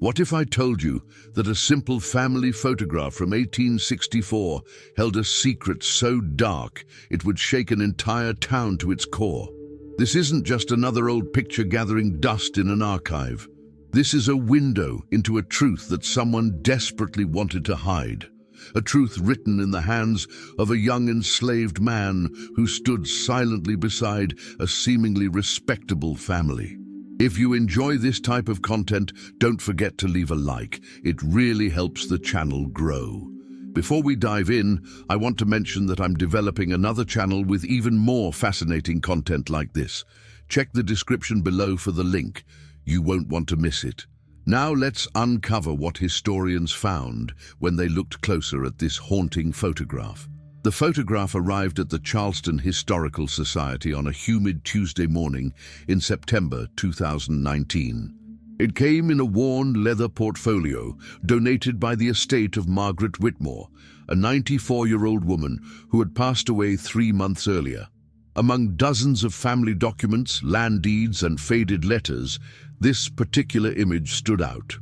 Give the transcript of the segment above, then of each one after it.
What if I told you that a simple family photograph from 1864 held a secret so dark it would shake an entire town to its core? This isn't just another old picture gathering dust in an archive. This is a window into a truth that someone desperately wanted to hide. A truth written in the hands of a young enslaved man who stood silently beside a seemingly respectable family. If you enjoy this type of content, don't forget to leave a like. It really helps the channel grow. Before we dive in, I want to mention that I'm developing another channel with even more fascinating content like this. Check the description below for the link. You won't want to miss it. Now let's uncover what historians found when they looked closer at this haunting photograph. The photograph arrived at the Charleston Historical Society on a humid Tuesday morning in September 2019. It came in a worn leather portfolio donated by the estate of Margaret Whitmore, a 94-year-old woman who had passed away 3 months earlier. Among dozens of family documents, land deeds, and faded letters, this particular image stood out.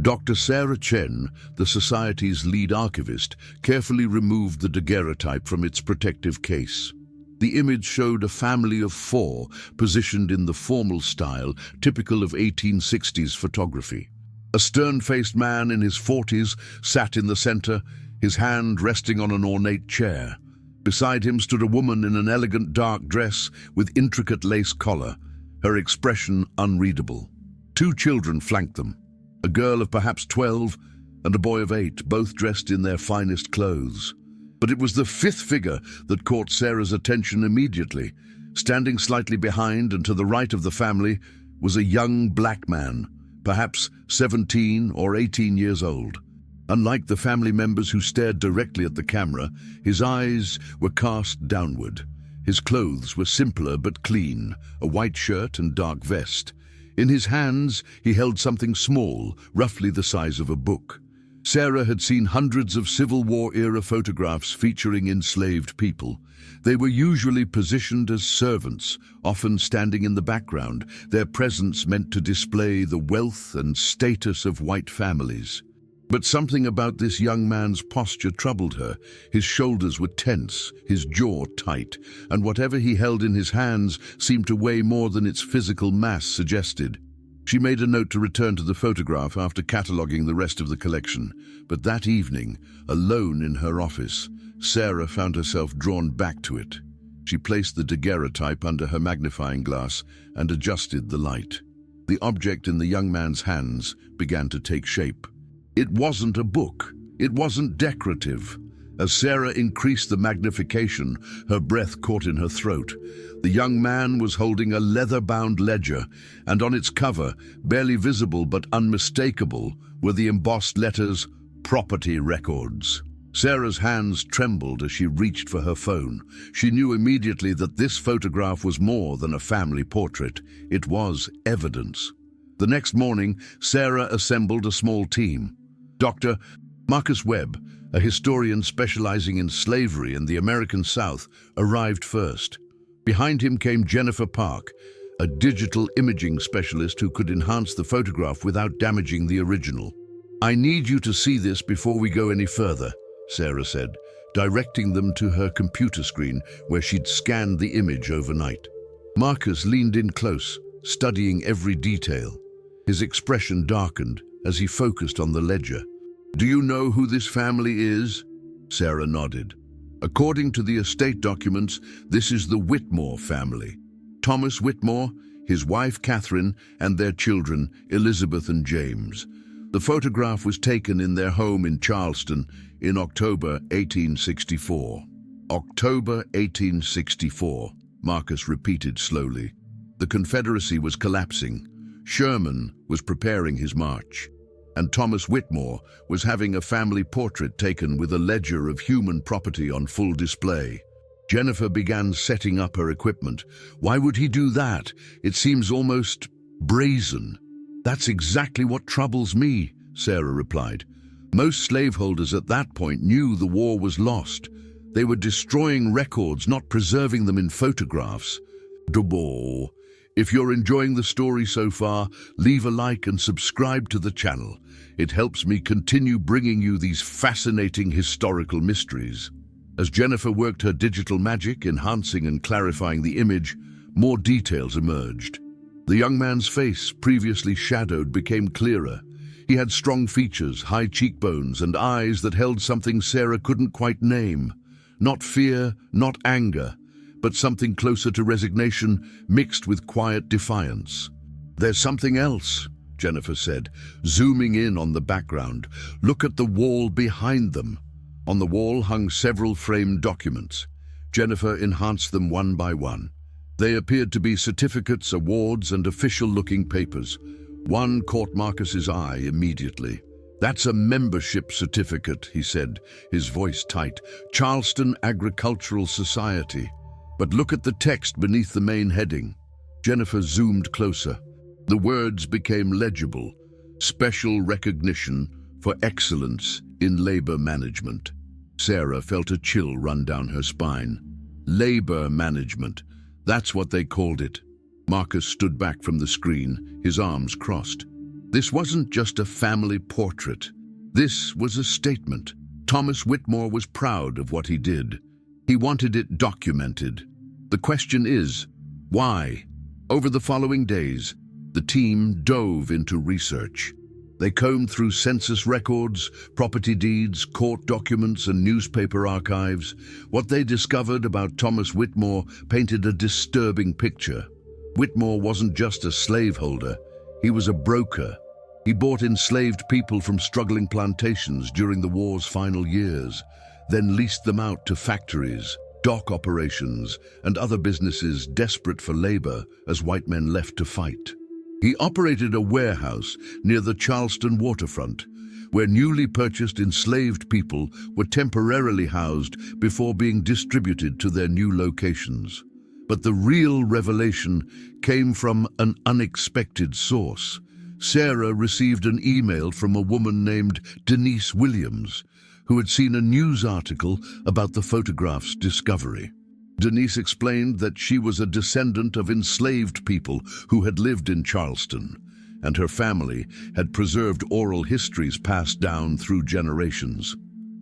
Dr. Sarah Chen, the Society's lead archivist, carefully removed the daguerreotype from its protective case. The image showed a family of 4, positioned in the formal style typical of 1860s photography. A stern-faced man in his 40s sat in the center, his hand resting on an ornate chair. Beside him stood a woman in an elegant dark dress with intricate lace collar, her expression unreadable. 2 children flanked them. A girl of perhaps 12 and a boy of 8, both dressed in their finest clothes. But it was the 5th figure that caught Sarah's attention immediately. Standing slightly behind and to the right of the family was a young black man, perhaps 17 or 18 years old. Unlike the family members who stared directly at the camera, his eyes were cast downward. His clothes were simpler but clean, a white shirt and dark vest. In his hands, he held something small, roughly the size of a book. Sarah had seen hundreds of Civil War-era photographs featuring enslaved people. They were usually positioned as servants, often standing in the background, their presence meant to display the wealth and status of white families. But something about this young man's posture troubled her. His shoulders were tense, his jaw tight, and whatever he held in his hands seemed to weigh more than its physical mass suggested. She made a note to return to the photograph after cataloguing the rest of the collection. But that evening, alone in her office, Sarah found herself drawn back to it. She placed the daguerreotype under her magnifying glass and adjusted the light. The object in the young man's hands began to take shape. It wasn't a book. It wasn't decorative. As Sarah increased the magnification, her breath caught in her throat. The young man was holding a leather-bound ledger, and on its cover, barely visible but unmistakable, were the embossed letters, "Property Records." Sarah's hands trembled as she reached for her phone. She knew immediately that this photograph was more than a family portrait. It was evidence. The next morning, Sarah assembled a small team. Dr. Marcus Webb, a historian specializing in slavery in the American South, arrived first. Behind him came Jennifer Park, a digital imaging specialist who could enhance the photograph without damaging the original. "I need you to see this before we go any further," Sarah said, directing them to her computer screen where she'd scanned the image overnight. Marcus leaned in close, studying every detail. His expression darkened as he focused on the ledger. "Do you know who this family is?" Sarah nodded. "According to the estate documents, this is the Whitmore family. Thomas Whitmore, his wife Catherine, and their children, Elizabeth and James. The photograph was taken in their home in Charleston in October 1864. October 1864, Marcus repeated slowly. The Confederacy was collapsing. Sherman was preparing his march, and Thomas Whitmore was having a family portrait taken with a ledger of human property on full display. Jennifer began setting up her equipment. "Why would he do that? It seems almost brazen." "That's exactly what troubles me," Sarah replied. "Most slaveholders at that point knew the war was lost. They were destroying records, not preserving them in photographs." "D'abord, If you're enjoying the story so far, leave a like and subscribe to the channel. It helps me continue bringing you these fascinating historical mysteries. As Jennifer worked her digital magic, enhancing and clarifying the image, more details emerged. The young man's face, previously shadowed, became clearer. He had strong features, high cheekbones, and eyes that held something Sarah couldn't quite name. Not fear, not anger, but something closer to resignation mixed with quiet defiance. "There's something else," Jennifer said, zooming in on the background. "Look at the wall behind them." On the wall hung several framed documents. Jennifer enhanced them one by one. They appeared to be certificates, awards, and official-looking papers. One caught Marcus's eye immediately. "That's a membership certificate," he said, his voice tight. "Charleston Agricultural Society." "But look at the text beneath the main heading." Jennifer zoomed closer. The words became legible. "Special recognition for excellence in labor management." Sarah felt a chill run down her spine. Labor management. That's what they called it. Marcus stood back from the screen, his arms crossed. This wasn't just a family portrait. This was a statement. Thomas Whitmore was proud of what he did. He wanted it documented. The question is, why? Over the following days, the team dove into research. They combed through census records, property deeds, court documents, and newspaper archives. What they discovered about Thomas Whitmore painted a disturbing picture. Whitmore wasn't just a slaveholder, he was a broker. He bought enslaved people from struggling plantations during the war's final years, then leased them out to factories, dock operations, and other businesses desperate for labor as white men left to fight. He operated a warehouse near the Charleston waterfront, where newly purchased enslaved people were temporarily housed before being distributed to their new locations. But the real revelation came from an unexpected source. Sarah received an email from a woman named Denise Williams, who had seen a news article about the photograph's discovery. Denise explained that she was a descendant of enslaved people who had lived in Charleston, and her family had preserved oral histories passed down through generations.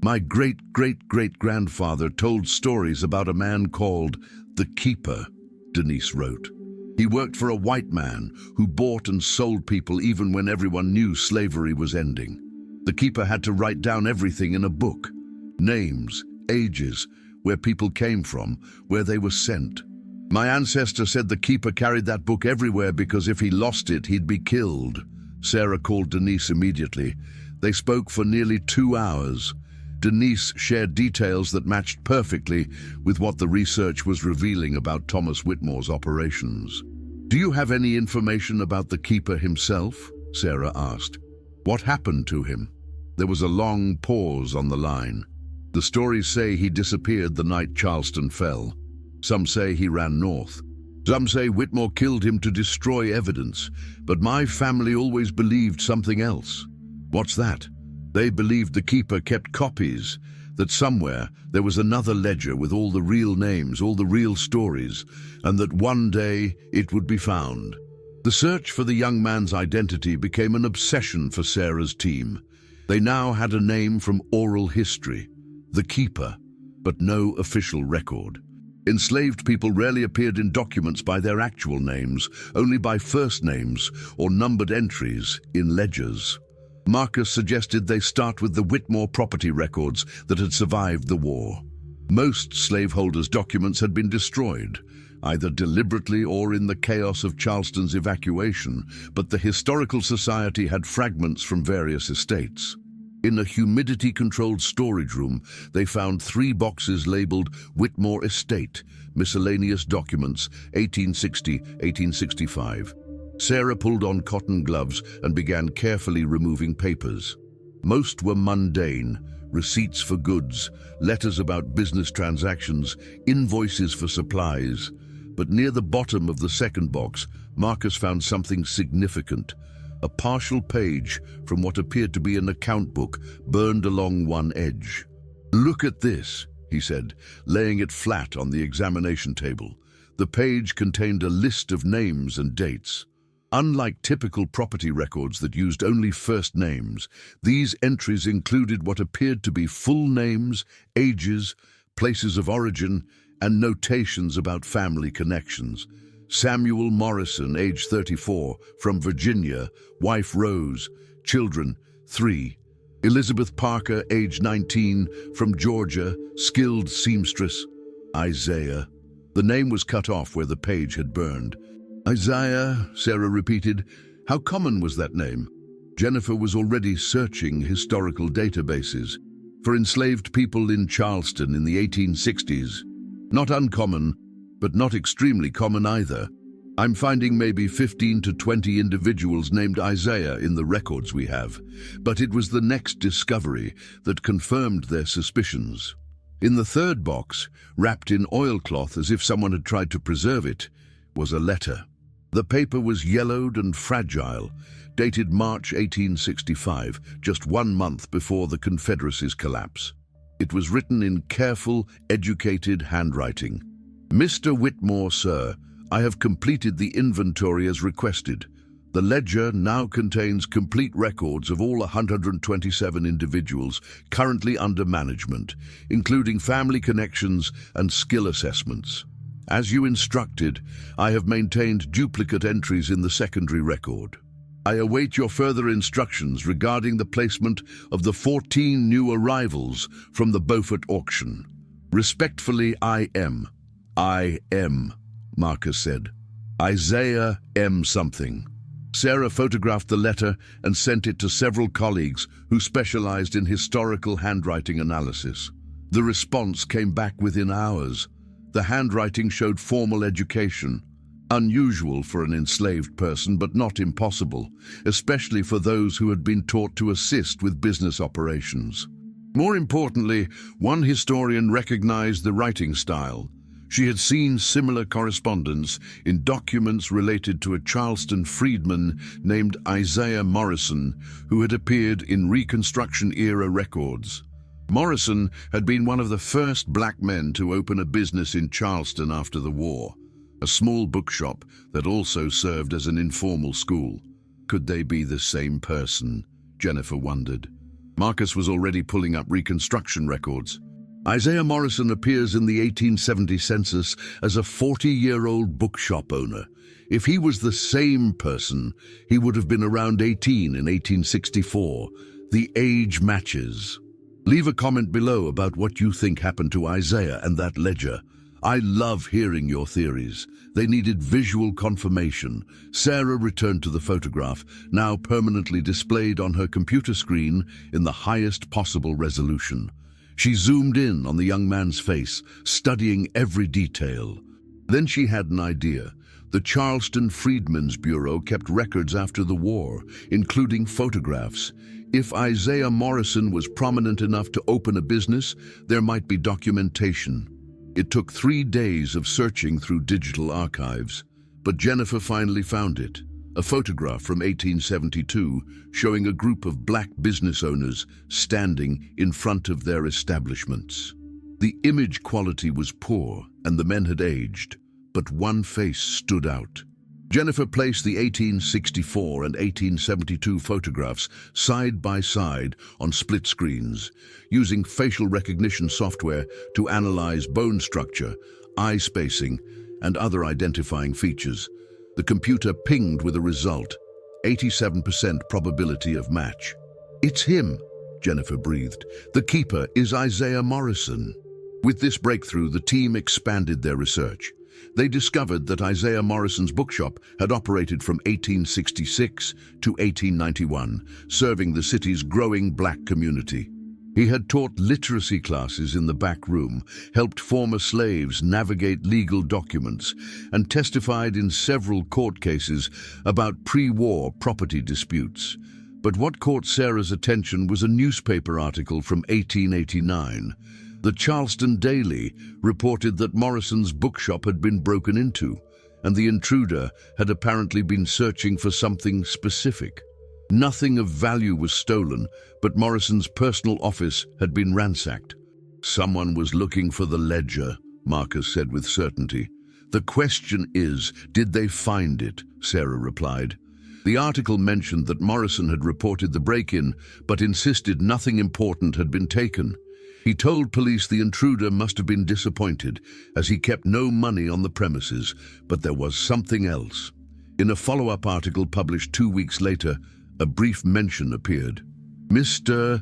"My great-great-great-grandfather told stories about a man called the Keeper," Denise wrote. "He worked for a white man who bought and sold people even when everyone knew slavery was ending. The Keeper had to write down everything in a book. Names, ages, where people came from, where they were sent. My ancestor said the Keeper carried that book everywhere because if he lost it, he'd be killed." Sarah called Denise immediately. They spoke for nearly 2 hours. Denise shared details that matched perfectly with what the research was revealing about Thomas Whitmore's operations. "Do you have any information about the Keeper himself?" Sarah asked. "What happened to him?" There was a long pause on the line. "The stories say he disappeared the night Charleston fell. Some say he ran north. Some say Whitmore killed him to destroy evidence, but my family always believed something else." "What's that?" "They believed the Keeper kept copies, that somewhere there was another ledger with all the real names, all the real stories, and that one day it would be found." The search for the young man's identity became an obsession for Sarah's team. They now had a name from oral history, the Keeper, but no official record. Enslaved people rarely appeared in documents by their actual names, only by first names or numbered entries in ledgers. Marcus suggested they start with the Whitmore property records that had survived the war. Most slaveholders' documents had been destroyed, either deliberately or in the chaos of Charleston's evacuation, but the Historical Society had fragments from various estates. In a humidity-controlled storage room, they found 3 boxes labeled Whitmore Estate, Miscellaneous Documents, 1860-1865. Sarah pulled on cotton gloves and began carefully removing papers. Most were mundane: receipts for goods, letters about business transactions, invoices for supplies. But near the bottom of the second box, Marcus found something significant: a partial page from what appeared to be an account book burned along one edge. "Look at this," he said, laying it flat on the examination table. The page contained a list of names and dates. Unlike typical property records that used only first names, these entries included what appeared to be full names, ages, places of origin, and notations about family connections. Samuel Morrison, age 34, from Virginia, wife Rose, children 3. Elizabeth Parker, age 19, from Georgia, skilled seamstress. Isaiah. The name was cut off where the page had burned. Isaiah, Sarah repeated. How common was that name? Jennifer was already searching historical databases for enslaved people in Charleston in the 1860s. Not uncommon, but not extremely common either. I'm finding maybe 15 to 20 individuals named Isaiah in the records we have, but it was the next discovery that confirmed their suspicions. In the third box, wrapped in oilcloth as if someone had tried to preserve it, was a letter. The paper was yellowed and fragile, dated March 1865, just 1 month before the Confederacy's collapse. It was written in careful, educated handwriting. Mr. Whitmore, sir, I have completed the inventory as requested. The ledger now contains complete records of all 127 individuals currently under management, including family connections and skill assessments. As you instructed, I have maintained duplicate entries in the secondary record. I await your further instructions regarding the placement of the 14 new arrivals from the Beaufort auction. Respectfully, I M, Marcus said. Isaiah M. something. Sarah photographed the letter and sent it to several colleagues who specialized in historical handwriting analysis. The response came back within hours. The handwriting showed formal education, unusual for an enslaved person but not impossible, especially for those who had been taught to assist with business operations. More importantly, one historian recognized the writing style. She had seen similar correspondence in documents related to a Charleston freedman named Isaiah Morrison, who had appeared in Reconstruction-era records. Morrison had been one of the first black men to open a business in Charleston after the war, a small bookshop that also served as an informal school. Could they be the same person? Jennifer wondered. Marcus was already pulling up Reconstruction records. Isaiah Morrison appears in the 1870 census as a 40-year-old bookshop owner. If he was the same person, he would have been around 18 in 1864. The age matches. Leave a comment below about what you think happened to Isaiah and that ledger. I love hearing your theories. They needed visual confirmation. Sarah returned to the photograph, now permanently displayed on her computer screen in the highest possible resolution. She zoomed in on the young man's face, studying every detail. Then she had an idea. The Charleston Freedmen's Bureau kept records after the war, including photographs. If Isaiah Morrison was prominent enough to open a business, there might be documentation. It took 3 days of searching through digital archives, but Jennifer finally found it. A photograph from 1872 showing a group of black business owners standing in front of their establishments. The image quality was poor and the men had aged, but one face stood out. Jennifer placed the 1864 and 1872 photographs side by side on split screens, using facial recognition software to analyze bone structure, eye spacing, and other identifying features. The computer pinged with a result, 87% probability of match. It's him, Jennifer breathed. The keeper is Isaiah Morrison. With this breakthrough, the team expanded their research. They discovered that Isaiah Morrison's bookshop had operated from 1866 to 1891, serving the city's growing black community. He had taught literacy classes in the back room, helped former slaves navigate legal documents, and testified in several court cases about pre-war property disputes. But what caught Sarah's attention was a newspaper article from 1889. The Charleston Daily reported that Morrison's bookshop had been broken into, and the intruder had apparently been searching for something specific. Nothing of value was stolen, but Morrison's personal office had been ransacked. Someone was looking for the ledger, Marcus said with certainty. "The question is, did they find it?" Sarah replied. The article mentioned that Morrison had reported the break-in, but insisted nothing important had been taken. He told police the intruder must have been disappointed, as he kept no money on the premises, but there was something else. In a follow-up article published 2 weeks later, a brief mention appeared. "Mr.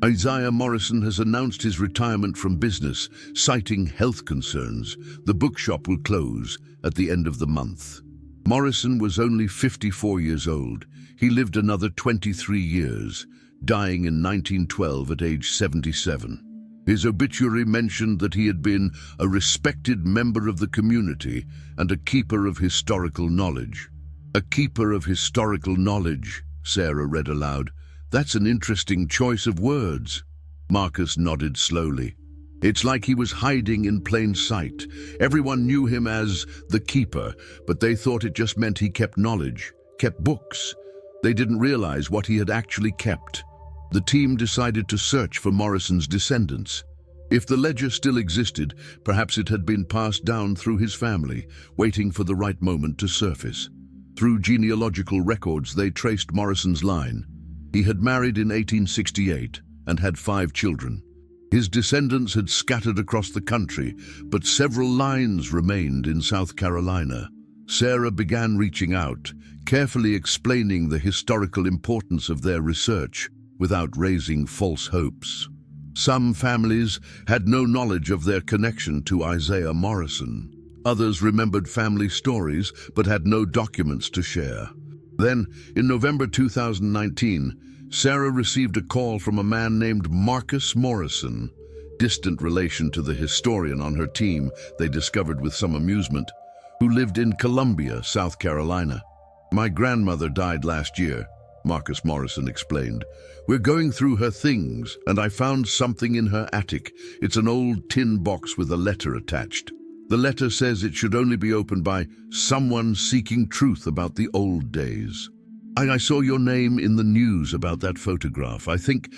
Isaiah Morrison has announced his retirement from business, citing health concerns. The bookshop will close at the end of the month." Morrison was only 54 years old. He lived another 23 years, dying in 1912 at age 77. His obituary mentioned that he had been a respected member of the community and a keeper of historical knowledge. "A keeper of historical knowledge," Sarah read aloud. "That's an interesting choice of words." Marcus nodded slowly. "It's like he was hiding in plain sight. Everyone knew him as the keeper, but they thought it just meant he kept knowledge, kept books. They didn't realize what he had actually kept." The team decided to search for Morrison's descendants. If the ledger still existed, perhaps it had been passed down through his family, waiting for the right moment to surface. Through genealogical records, they traced Morrison's line. He had married in 1868 and had 5 children. His descendants had scattered across the country, but several lines remained in South Carolina. Sarah began reaching out, carefully explaining the historical importance of their research without raising false hopes. Some families had no knowledge of their connection to Isaiah Morrison. Others remembered family stories but had no documents to share. Then, in November 2019, Sarah received a call from a man named Marcus Morrison, distant relation to the historian on her team, they discovered with some amusement, who lived in Columbia, South Carolina. "My grandmother died last year," Marcus Morrison explained. "We're going through her things, and I found something in her attic. It's an old tin box with a letter attached. The letter says it should only be opened by someone seeking truth about the old days. I saw your name in the news about that photograph. I think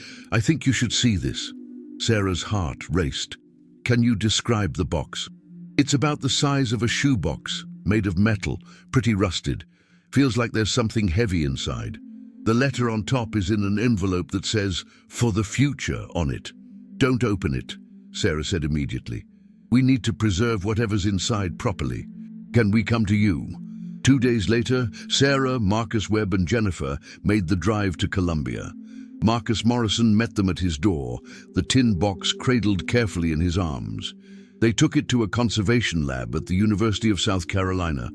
you should see this." Sarah's heart raced. "Can you describe the box?" "It's about the size of a shoebox, made of metal, pretty rusted. Feels like there's something heavy inside. The letter on top is in an envelope that says, 'For the future' on it." "Don't open it," Sarah said immediately. "We need to preserve whatever's inside properly. Can we come to you?" 2 days later, Sarah, Marcus Webb, and Jennifer made the drive to Columbia. Marcus Morrison met them at his door, the tin box cradled carefully in his arms. They took it to a conservation lab at the University of South Carolina,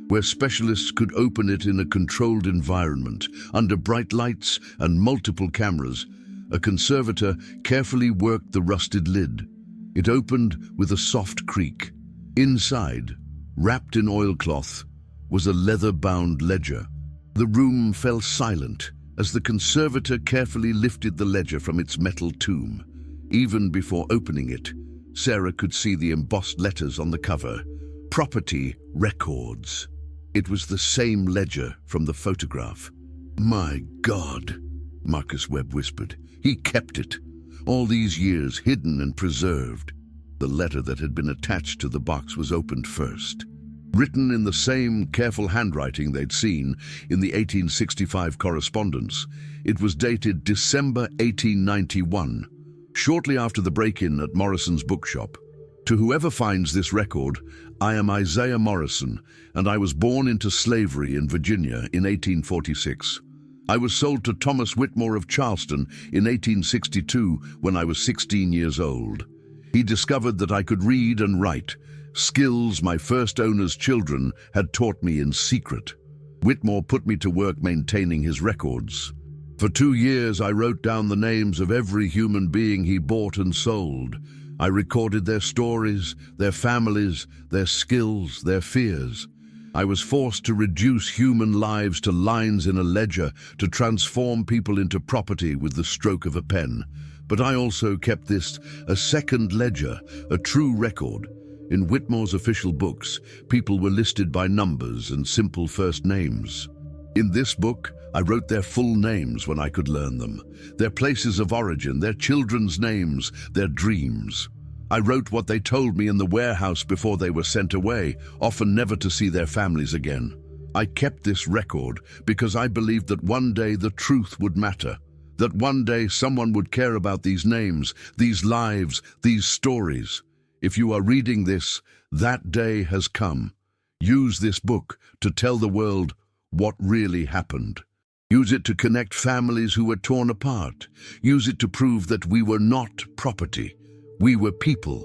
where specialists could open it in a controlled environment, under bright lights and multiple cameras. A conservator carefully worked the rusted lid. It opened with a soft creak. Inside, wrapped in oilcloth, was a leather-bound ledger. The room fell silent as the conservator carefully lifted the ledger from its metal tomb. Even before opening it, Sarah could see the embossed letters on the cover. "Property Records." It was the same ledger from the photograph. "My God," Marcus Webb whispered. "He kept it. All these years hidden and preserved." The letter that had been attached to the box was opened first. Written in the same careful handwriting they'd seen in the 1865 correspondence, it was dated December 1891, shortly after the break-in at Morrison's bookshop. "To whoever finds this record, I am Isaiah Morrison, and I was born into slavery in Virginia in 1846. I was sold to Thomas Whitmore of Charleston in 1862 when I was 16 years old. He discovered that I could read and write, skills my first owner's children had taught me in secret. Whitmore put me to work maintaining his records. For 2 years I wrote down the names of every human being he bought and sold. I recorded their stories, their families, their skills, their fears. I was forced to reduce human lives to lines in a ledger, to transform people into property with the stroke of a pen. But I also kept this, a second ledger, a true record. In Whitmore's official books, people were listed by numbers and simple first names. In this book, I wrote their full names when I could learn them, their places of origin, their children's names, their dreams. I wrote what they told me in the warehouse before they were sent away, often never to see their families again. I kept this record because I believed that one day the truth would matter, that one day someone would care about these names, these lives, these stories. If you are reading this, that day has come. Use this book to tell the world what really happened. Use it to connect families who were torn apart. Use it to prove that we were not property. We were people.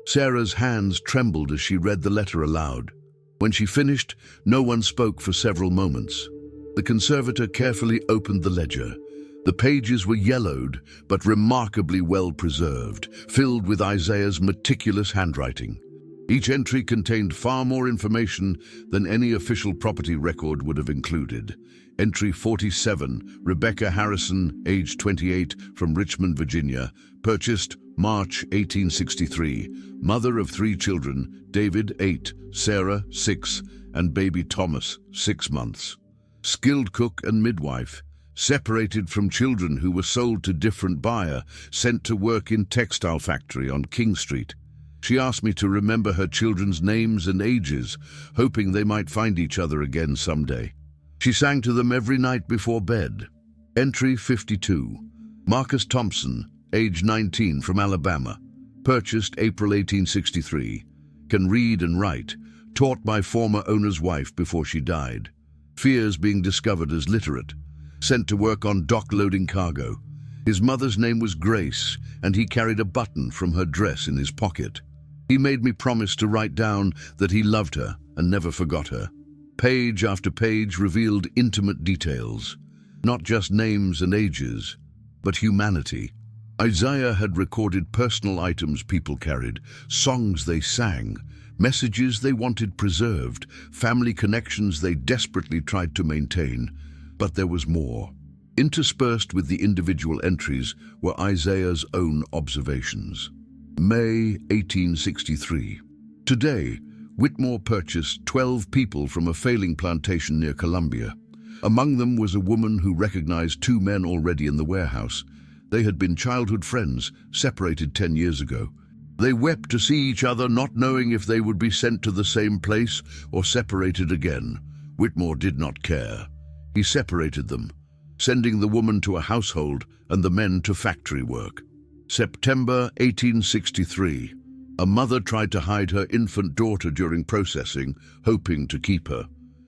Sarah's hands trembled as she read the letter aloud. When she finished, no one spoke for several moments. The conservator carefully opened the ledger. The pages were yellowed, but remarkably well preserved, filled with Isaiah's meticulous handwriting. Each entry contained far more information than any official property record would have included. Entry 47, Rebecca Harrison, age 28, from Richmond, Virginia, purchased March 1863, mother of 3 children, David 8, Sarah 6, and baby Thomas 6 months. Skilled cook and midwife, separated from children who were sold to different buyer, sent to work in textile factory on King Street. She asked me to remember her children's names and ages, hoping they might find each other again someday. She sang to them every night before bed. Entry 52, Marcus Thompson, age 19, from Alabama, purchased April 1863, can read and write, taught by former owner's wife before she died. Fears being discovered as literate, sent to work on dock loading cargo. His mother's name was Grace, and he carried a button from her dress in his pocket. He made me promise to write down that he loved her and never forgot her. Page after page revealed intimate details, not just names and ages, but humanity. Isaiah had recorded personal items people carried, songs they sang, messages they wanted preserved, family connections they desperately tried to maintain. But there was more. Interspersed with the individual entries were Isaiah's own observations. May 1863. Today, Whitmore purchased 12 people from a failing plantation near Columbia. Among them was a woman who recognized 2 men already in the warehouse. They had been childhood friends, separated 10 years ago. They wept to see each other, not knowing if they would be sent to the same place or separated again. Whitmore did not care. He separated them, sending the woman to a household and the men to factory work. September 1863. A mother tried to hide her infant daughter during processing, hoping to keep her.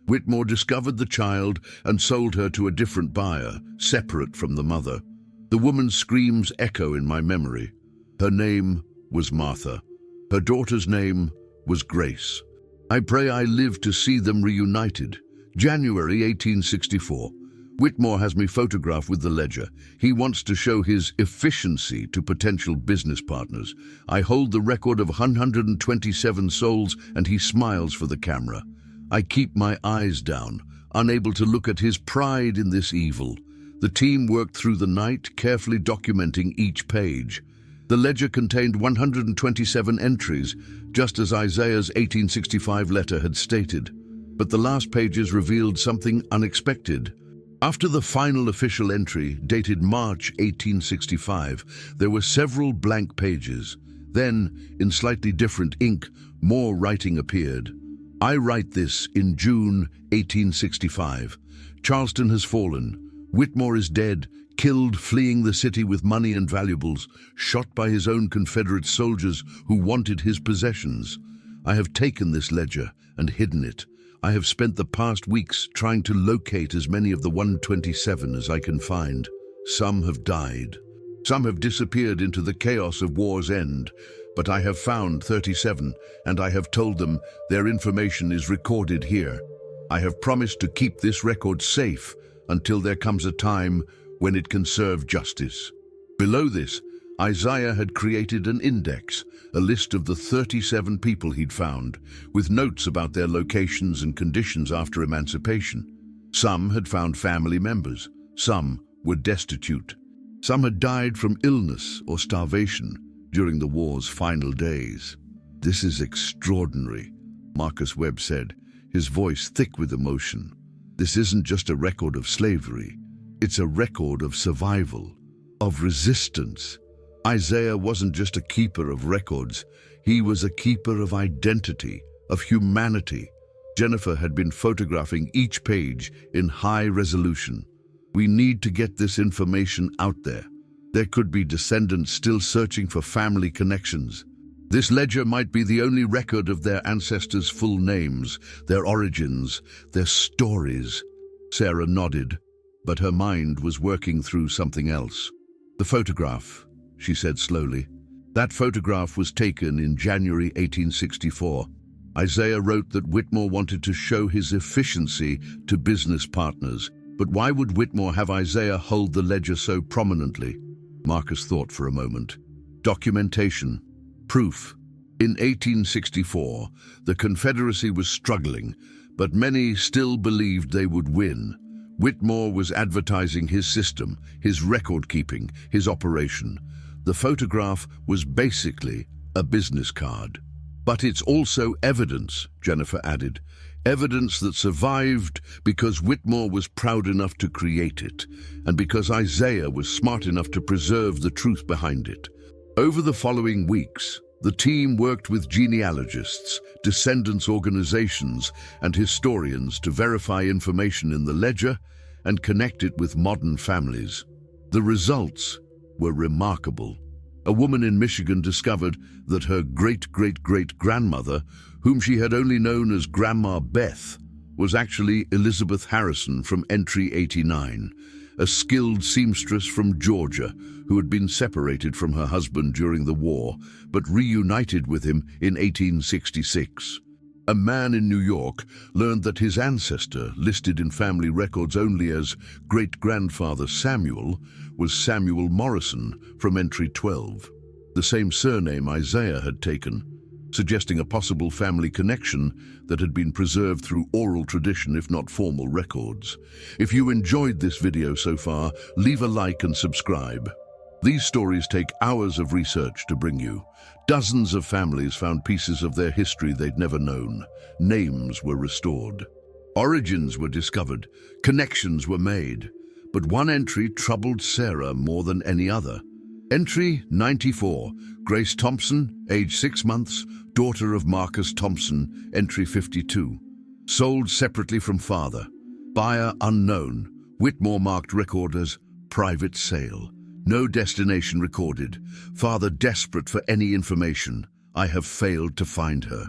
Whitmore discovered the child and sold her to a different buyer, separate from the mother. The woman's screams echo in my memory. Her name was Martha. Her daughter's name was Grace. I pray I live to see them reunited. January 1864. Whitmore has me photograph with the ledger. He wants to show his efficiency to potential business partners. I hold the record of 127 souls, and he smiles for the camera. I keep my eyes down, unable to look at his pride in this evil. The team worked through the night, carefully documenting each page. The ledger contained 127 entries, just as Isaiah's 1865 letter had stated. But the last pages revealed something unexpected. After the final official entry, dated March 1865, there were several blank pages. Then, in slightly different ink, more writing appeared. I write this in June 1865. Charleston has fallen. Whitmore is dead, killed fleeing the city with money and valuables, shot by his own Confederate soldiers who wanted his possessions. I have taken this ledger and hidden it. I have spent the past weeks trying to locate as many of the 127 as I can find. Some have died. Some have disappeared into the chaos of war's end. But I have found 37, and I have told them their information is recorded here. I have promised to keep this record safe until there comes a time when it can serve justice. Below this, Isaiah had created an index, a list of the 37 people he'd found, with notes about their locations and conditions after emancipation. Some had found family members, some were destitute. Some had died from illness or starvation during the war's final days. "This is extraordinary," Marcus Webb said, his voice thick with emotion. "This isn't just a record of slavery, it's a record of survival, of resistance, Isaiah wasn't just a keeper of records, he was a keeper of identity, of humanity. Jennifer had been photographing each page in high resolution. We need to get this information out there. There could be descendants still searching for family connections. This ledger might be the only record of their ancestors' full names, their origins, their stories. Sarah nodded, but her mind was working through something else. The photograph, she said slowly. That photograph was taken in January 1864. Isaiah wrote that Whitmore wanted to show his efficiency to business partners. But why would Whitmore have Isaiah hold the ledger so prominently? Marcus thought for a moment. Documentation. Proof. In 1864, the Confederacy was struggling, but many still believed they would win. Whitmore was advertising his system, his record-keeping, his operation. The photograph was basically a business card. But it's also evidence, Jennifer added. Evidence that survived because Whitmore was proud enough to create it, and because Isaiah was smart enough to preserve the truth behind it. Over the following weeks, the team worked with genealogists, descendants organizations, and historians to verify information in the ledger and connect it with modern families. The results were remarkable. A woman in Michigan discovered that her great-great-great-grandmother, whom she had only known as Grandma Beth, was actually Elizabeth Harrison from Entry 89, a skilled seamstress from Georgia who had been separated from her husband during the war, but reunited with him in 1866. A man in New York learned that his ancestor, listed in family records only as great-grandfather Samuel, was Samuel Morrison from Entry 12, the same surname Isaiah had taken, suggesting a possible family connection that had been preserved through oral tradition if not formal records. If you enjoyed this video so far, leave a like and subscribe. These stories take hours of research to bring you. Dozens of families found pieces of their history they'd never known. Names were restored. Origins were discovered. Connections were made. But one entry troubled Sarah more than any other. Entry 94, Grace Thompson, age 6 months, daughter of Marcus Thompson, entry 52. Sold separately from father. Buyer unknown. Whitmore marked record as private sale. No destination recorded. Father desperate for any information. I have failed to find her.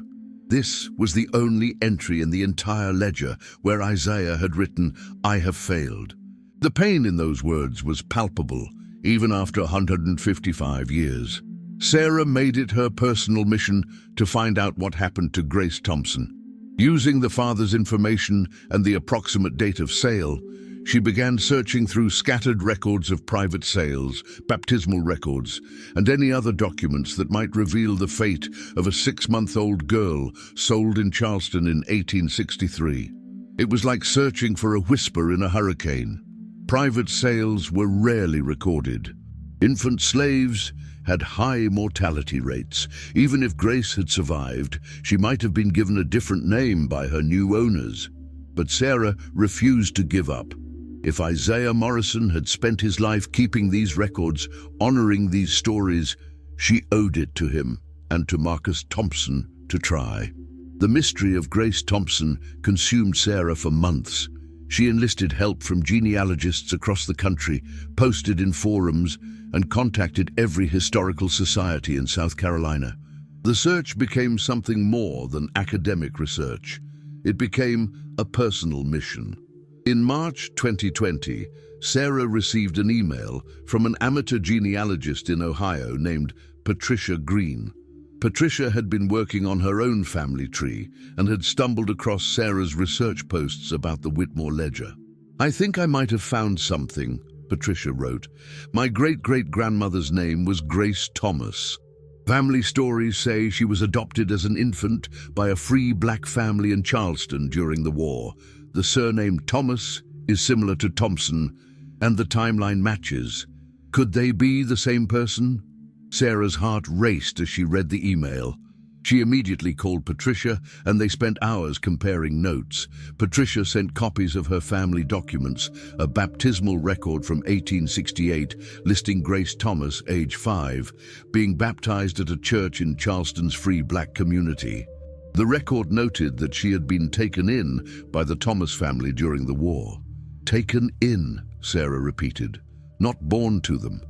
This was the only entry in the entire ledger where Isaiah had written, I have failed. The pain in those words was palpable, even after 155 years. Sarah made it her personal mission to find out what happened to Grace Thompson. Using the father's information and the approximate date of sale, she began searching through scattered records of private sales, baptismal records, and any other documents that might reveal the fate of a 6-month-old girl sold in Charleston in 1863. It was like searching for a whisper in a hurricane. Private sales were rarely recorded. Infant slaves had high mortality rates. Even if Grace had survived, she might have been given a different name by her new owners. But Sarah refused to give up. If Isaiah Morrison had spent his life keeping these records, honoring these stories, she owed it to him and to Marcus Thompson to try. The mystery of Grace Thompson consumed Sarah for months. She enlisted help from genealogists across the country, posted in forums, and contacted every historical society in South Carolina. The search became something more than academic research. It became a personal mission. In March 2020, Sarah received an email from an amateur genealogist in Ohio named Patricia Green. Patricia had been working on her own family tree and had stumbled across Sarah's research posts about the Whitmore ledger. I think I might have found something, Patricia wrote. My great-great-grandmother's name was Grace Thomas. Family stories say she was adopted as an infant by a free black family in Charleston during the war. The surname Thomas is similar to Thompson, and the timeline matches. Could they be the same person? Sarah's heart raced as she read the email. She immediately called Patricia, and they spent hours comparing notes. Patricia sent copies of her family documents, a baptismal record from 1868 listing Grace Thomas, age 5, being baptized at a church in Charleston's free black community. The record noted that she had been taken in by the Thomas family during the war. Taken in, Sarah repeated, not born to them.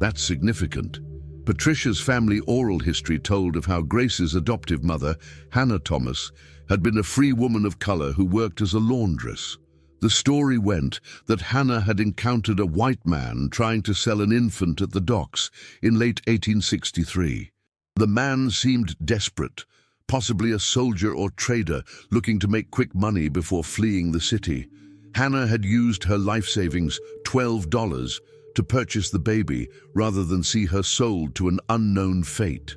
That's significant. Patricia's family oral history told of how Grace's adoptive mother, Hannah Thomas, had been a free woman of color who worked as a laundress. The story went that Hannah had encountered a white man trying to sell an infant at the docks in late 1863. The man seemed desperate, possibly a soldier or trader looking to make quick money before fleeing the city. Hannah had used her life savings, $12, to purchase the baby rather than see her sold to an unknown fate.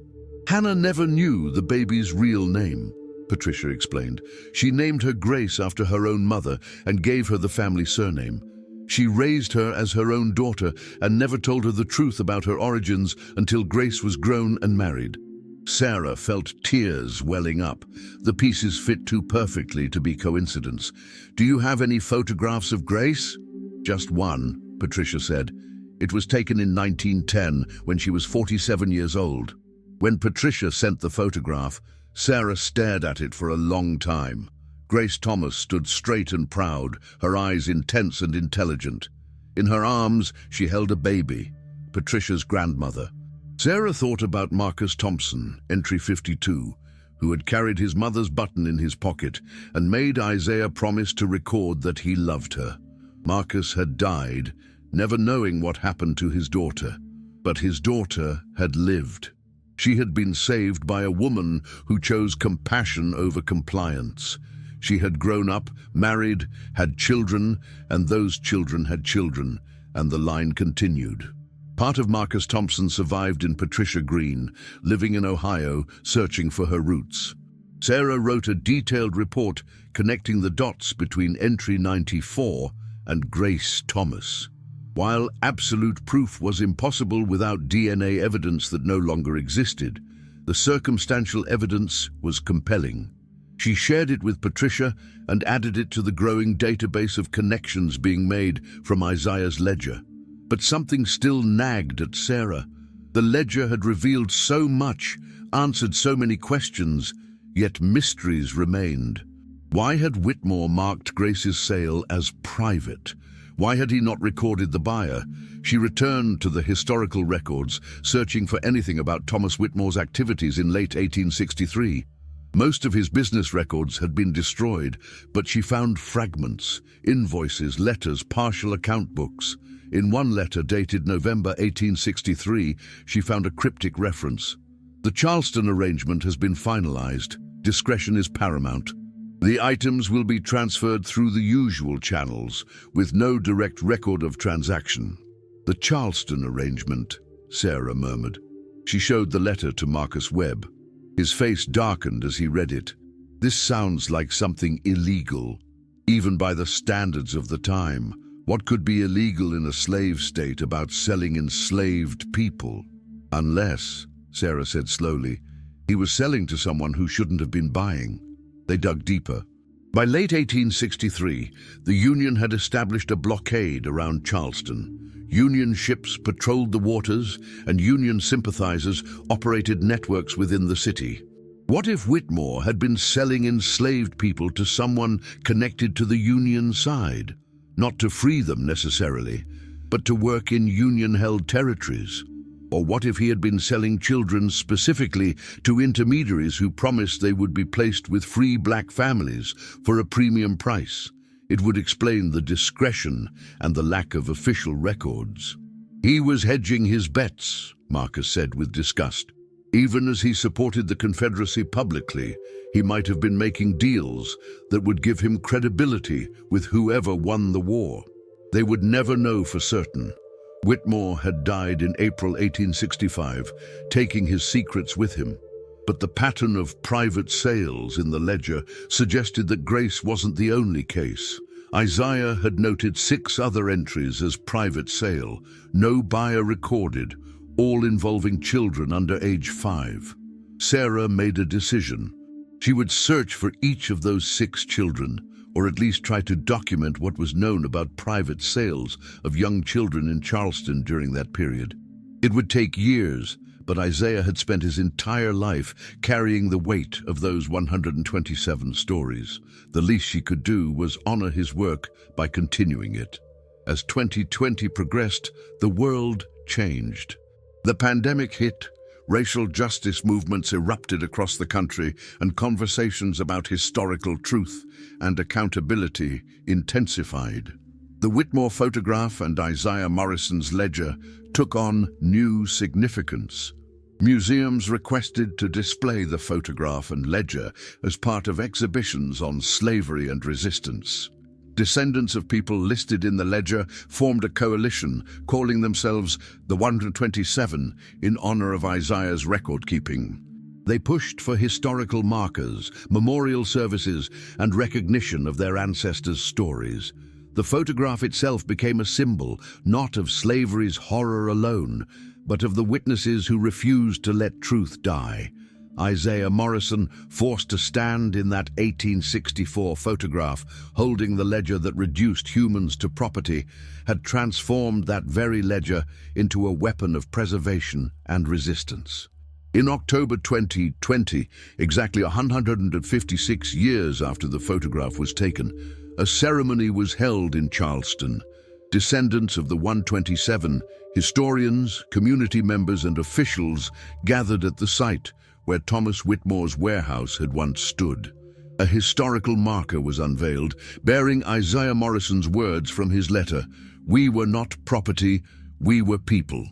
Hannah never knew the baby's real name, Patricia explained. She named her Grace after her own mother and gave her the family surname. She raised her as her own daughter and never told her the truth about her origins until Grace was grown and married. Sarah felt tears welling up. The pieces fit too perfectly to be coincidence. "Do you have any photographs of Grace?" "Just one," Patricia said. "It was taken in 1910 when she was 47 years old." When Patricia sent the photograph, Sarah stared at it for a long time. Grace Thomas stood straight and proud, her eyes intense and intelligent. In her arms, she held a baby, Patricia's grandmother. Sarah thought about Marcus Thompson, entry 52, who had carried his mother's button in his pocket and made Isaiah promise to record that he loved her. Marcus had died, never knowing what happened to his daughter. But his daughter had lived. She had been saved by a woman who chose compassion over compliance. She had grown up, married, had children, and those children had children, and the line continued. Part of Marcus Thompson survived in Patricia Green, living in Ohio, searching for her roots. Sarah wrote a detailed report connecting the dots between entry 94 and Grace Thomas. While absolute proof was impossible without DNA evidence that no longer existed, the circumstantial evidence was compelling. She shared it with Patricia and added it to the growing database of connections being made from Isaiah's ledger. But something still nagged at Sarah. The ledger had revealed so much, answered so many questions, yet mysteries remained. Why had Whitmore marked Grace's sale as private? Why had he not recorded the buyer? She returned to the historical records, searching for anything about Thomas Whitmore's activities in late 1863. Most of his business records had been destroyed, but she found fragments, invoices, letters, partial account books. In one letter dated November 1863, she found a cryptic reference. "The Charleston Arrangement has been finalized. Discretion is paramount. The items will be transferred through the usual channels, with no direct record of transaction." "The Charleston Arrangement," Sarah murmured. She showed the letter to Marcus Webb. His face darkened as he read it. "This sounds like something illegal, even by the standards of the time. What could be illegal in a slave state about selling enslaved people? Unless," Sarah said slowly, "he was selling to someone who shouldn't have been buying." They dug deeper. By late 1863, the Union had established a blockade around Charleston. Union ships patrolled the waters, and Union sympathizers operated networks within the city. What if Whitmore had been selling enslaved people to someone connected to the Union side? Not to free them necessarily, but to work in Union-held territories. Or what if he had been selling children specifically to intermediaries who promised they would be placed with free black families for a premium price? It would explain the discretion and the lack of official records. "He was hedging his bets," Marcus said with disgust. "Even as he supported the Confederacy publicly, he might have been making deals that would give him credibility with whoever won the war. They would never know for certain." Whitmore had died in April 1865, taking his secrets with him. But the pattern of private sales in the ledger suggested that Grace wasn't the only case. Isaiah had noted 6 other entries as private sale, no buyer recorded, all involving children under age 5. Sarah made a decision. She would search for each of those 6 children, or at least try to document what was known about private sales of young children in Charleston during that period. It would take years, but Isaiah had spent his entire life carrying the weight of those 127 stories. The least she could do was honor his work by continuing it. As 2020 progressed, the world changed. The pandemic hit, racial justice movements erupted across the country, and conversations about historical truth and accountability intensified. The Whitmore photograph and Isaiah Morrison's ledger took on new significance. Museums requested to display the photograph and ledger as part of exhibitions on slavery and resistance. Descendants of people listed in the ledger formed a coalition, calling themselves the 127 in honor of Isaiah's record-keeping. They pushed for historical markers, memorial services, and recognition of their ancestors' stories. The photograph itself became a symbol, not of slavery's horror alone, but of the witnesses who refused to let truth die. Isaiah Morrison, forced to stand in that 1864 photograph, holding the ledger that reduced humans to property, had transformed that very ledger into a weapon of preservation and resistance. In October 2020, exactly 156 years after the photograph was taken, a ceremony was held in Charleston. Descendants of the 127, historians, community members, and officials gathered at the site where Thomas Whitmore's warehouse had once stood. A historical marker was unveiled, bearing Isaiah Morrison's words from his letter, "We were not property, we were people."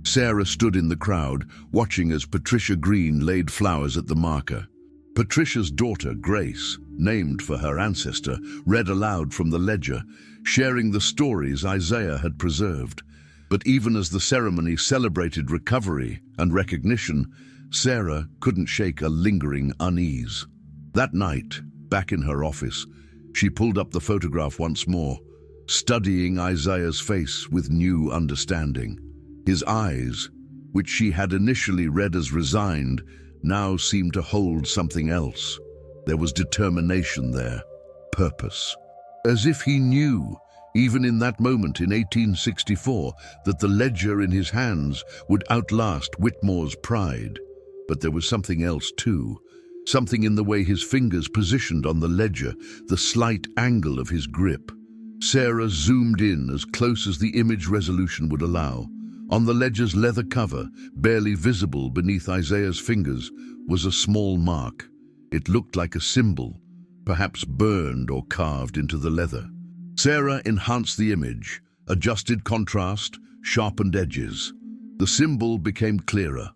Sarah stood in the crowd, watching as Patricia Green laid flowers at the marker. Patricia's daughter, Grace, named for her ancestor, read aloud from the ledger, sharing the stories Isaiah had preserved. But even as the ceremony celebrated recovery and recognition, Sarah couldn't shake a lingering unease. That night, back in her office, she pulled up the photograph once more, studying Isaiah's face with new understanding. His eyes, which she had initially read as resigned, now seemed to hold something else. There was determination there, purpose. As if he knew, even in that moment in 1864, that the ledger in his hands would outlast Whitmore's pride. But there was something else too, something in the way his fingers positioned on the ledger, the slight angle of his grip. Sarah zoomed in as close as the image resolution would allow. On the ledger's leather cover, barely visible beneath Isaiah's fingers, was a small mark. It looked like a symbol, perhaps burned or carved into the leather. Sarah enhanced the image, adjusted contrast, sharpened edges. The symbol became clearer.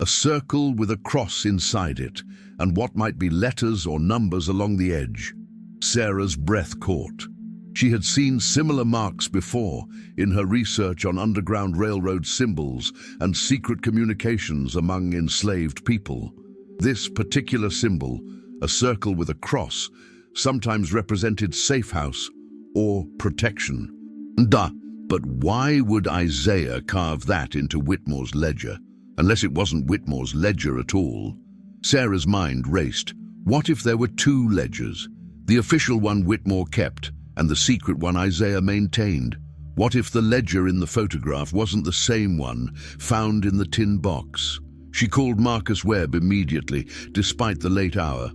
A circle with a cross inside it, and what might be letters or numbers along the edge. Sarah's breath caught. She had seen similar marks before in her research on Underground Railroad symbols and secret communications among enslaved people. This particular symbol, a circle with a cross, sometimes represented safe house or protection. But why would Isaiah carve that into Whitmore's ledger? Unless it wasn't Whitmore's ledger at all. Sarah's mind raced. What if there were 2 ledgers? The official one Whitmore kept, and the secret one Isaiah maintained. What if the ledger in the photograph wasn't the same one found in the tin box? She called Marcus Webb immediately, despite the late hour.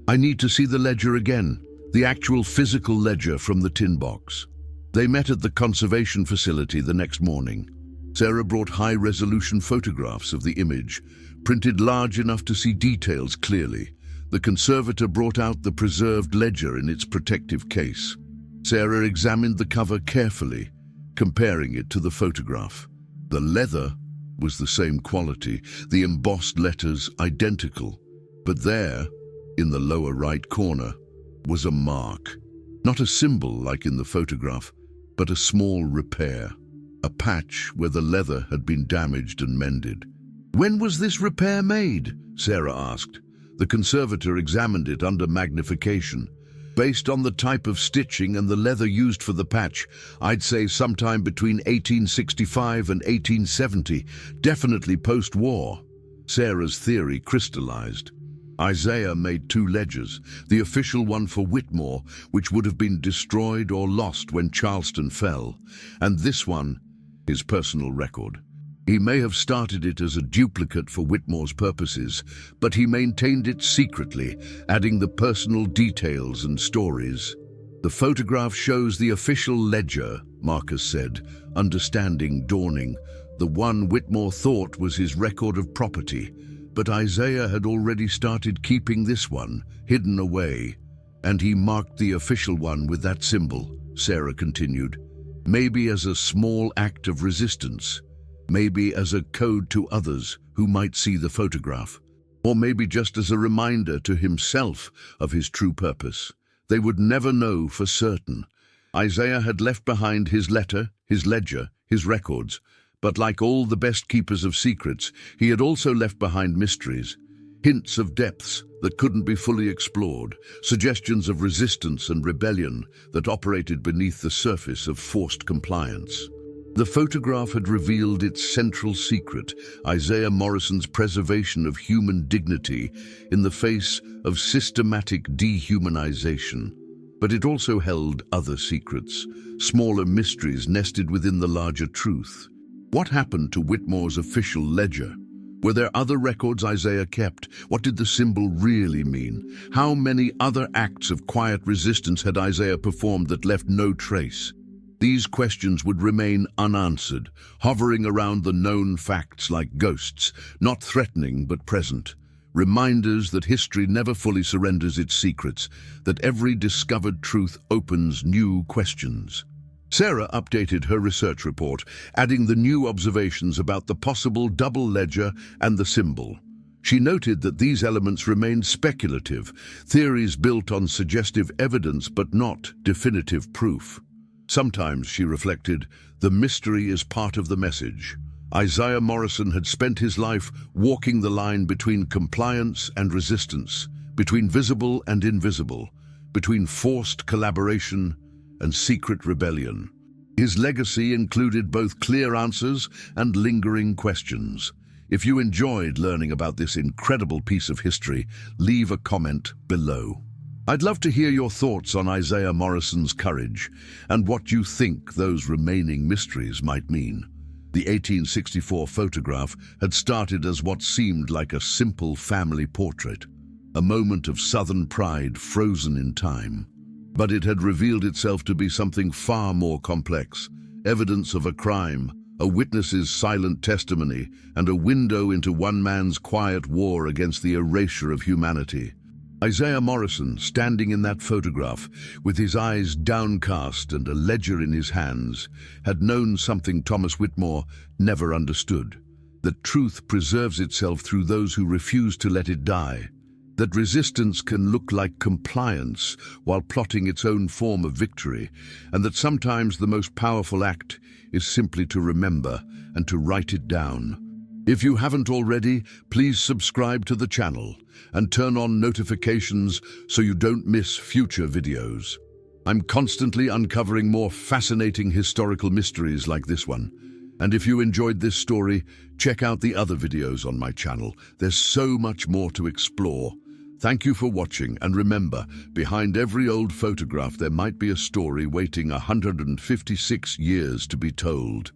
"I need to see the ledger again, the actual physical ledger from the tin box." They met at the conservation facility the next morning. Sarah brought high-resolution photographs of the image, printed large enough to see details clearly. The conservator brought out the preserved ledger in its protective case. Sarah examined the cover carefully, comparing it to the photograph. The leather was the same quality, the embossed letters identical. But there, in the lower right corner, was a mark. Not a symbol like in the photograph, but a small repair. A patch where the leather had been damaged and mended. "When was this repair made?" Sarah asked. The conservator examined it under magnification. "Based on the type of stitching and the leather used for the patch, I'd say sometime between 1865 and 1870, definitely post-war." Sarah's theory crystallized. Isaiah made two ledgers, the official one for Whitmore, which would have been destroyed or lost when Charleston fell, and this one, his personal record. He may have started it as a duplicate for Whitmore's purposes, but he maintained it secretly, adding the personal details and stories. The photograph shows the official ledger, Marcus said, understanding dawning. The one Whitmore thought was his record of property, but Isaiah had already started keeping this one, hidden away, and he marked the official one with that symbol, Sarah continued. Maybe as a small act of resistance, maybe as a code to others who might see the photograph, or maybe just as a reminder to himself of his true purpose. They would never know for certain. Isaiah had left behind his letter, his ledger, his records, but like all the best keepers of secrets, he had also left behind mysteries, hints of depths that couldn't be fully explored, suggestions of resistance and rebellion that operated beneath the surface of forced compliance. The photograph had revealed its central secret, Isaiah Morrison's preservation of human dignity in the face of systematic dehumanization. But it also held other secrets, smaller mysteries nested within the larger truth. What happened to Whitmore's official ledger? Were there other records Isaiah kept? What did the symbol really mean? How many other acts of quiet resistance had Isaiah performed that left no trace? These questions would remain unanswered, hovering around the known facts like ghosts, not threatening but present. Reminders that history never fully surrenders its secrets, that every discovered truth opens new questions. Sarah updated her research report, adding the new observations about the possible double ledger and the symbol. She noted that these elements remained speculative, theories built on suggestive evidence but not definitive proof. Sometimes, she reflected, the mystery is part of the message. Isaiah Morrison had spent his life walking the line between compliance and resistance, between visible and invisible, between forced collaboration and secret rebellion. His legacy included both clear answers and lingering questions. If you enjoyed learning about this incredible piece of history, leave a comment below. I'd love to hear your thoughts on Isaiah Morrison's courage and what you think those remaining mysteries might mean. The 1864 photograph had started as what seemed like a simple family portrait, a moment of Southern pride frozen in time. But it had revealed itself to be something far more complex, evidence of a crime, a witness's silent testimony, and a window into one man's quiet war against the erasure of humanity. Isaiah Morrison, standing in that photograph, with his eyes downcast and a ledger in his hands, had known something Thomas Whitmore never understood, that truth preserves itself through those who refuse to let it die, that resistance can look like compliance while plotting its own form of victory, and that sometimes the most powerful act is simply to remember and to write it down. If you haven't already, please subscribe to the channel and turn on notifications so you don't miss future videos. I'm constantly uncovering more fascinating historical mysteries like this one. And if you enjoyed this story, check out the other videos on my channel. There's so much more to explore. Thank you for watching, and remember, behind every old photograph there might be a story waiting 156 years to be told.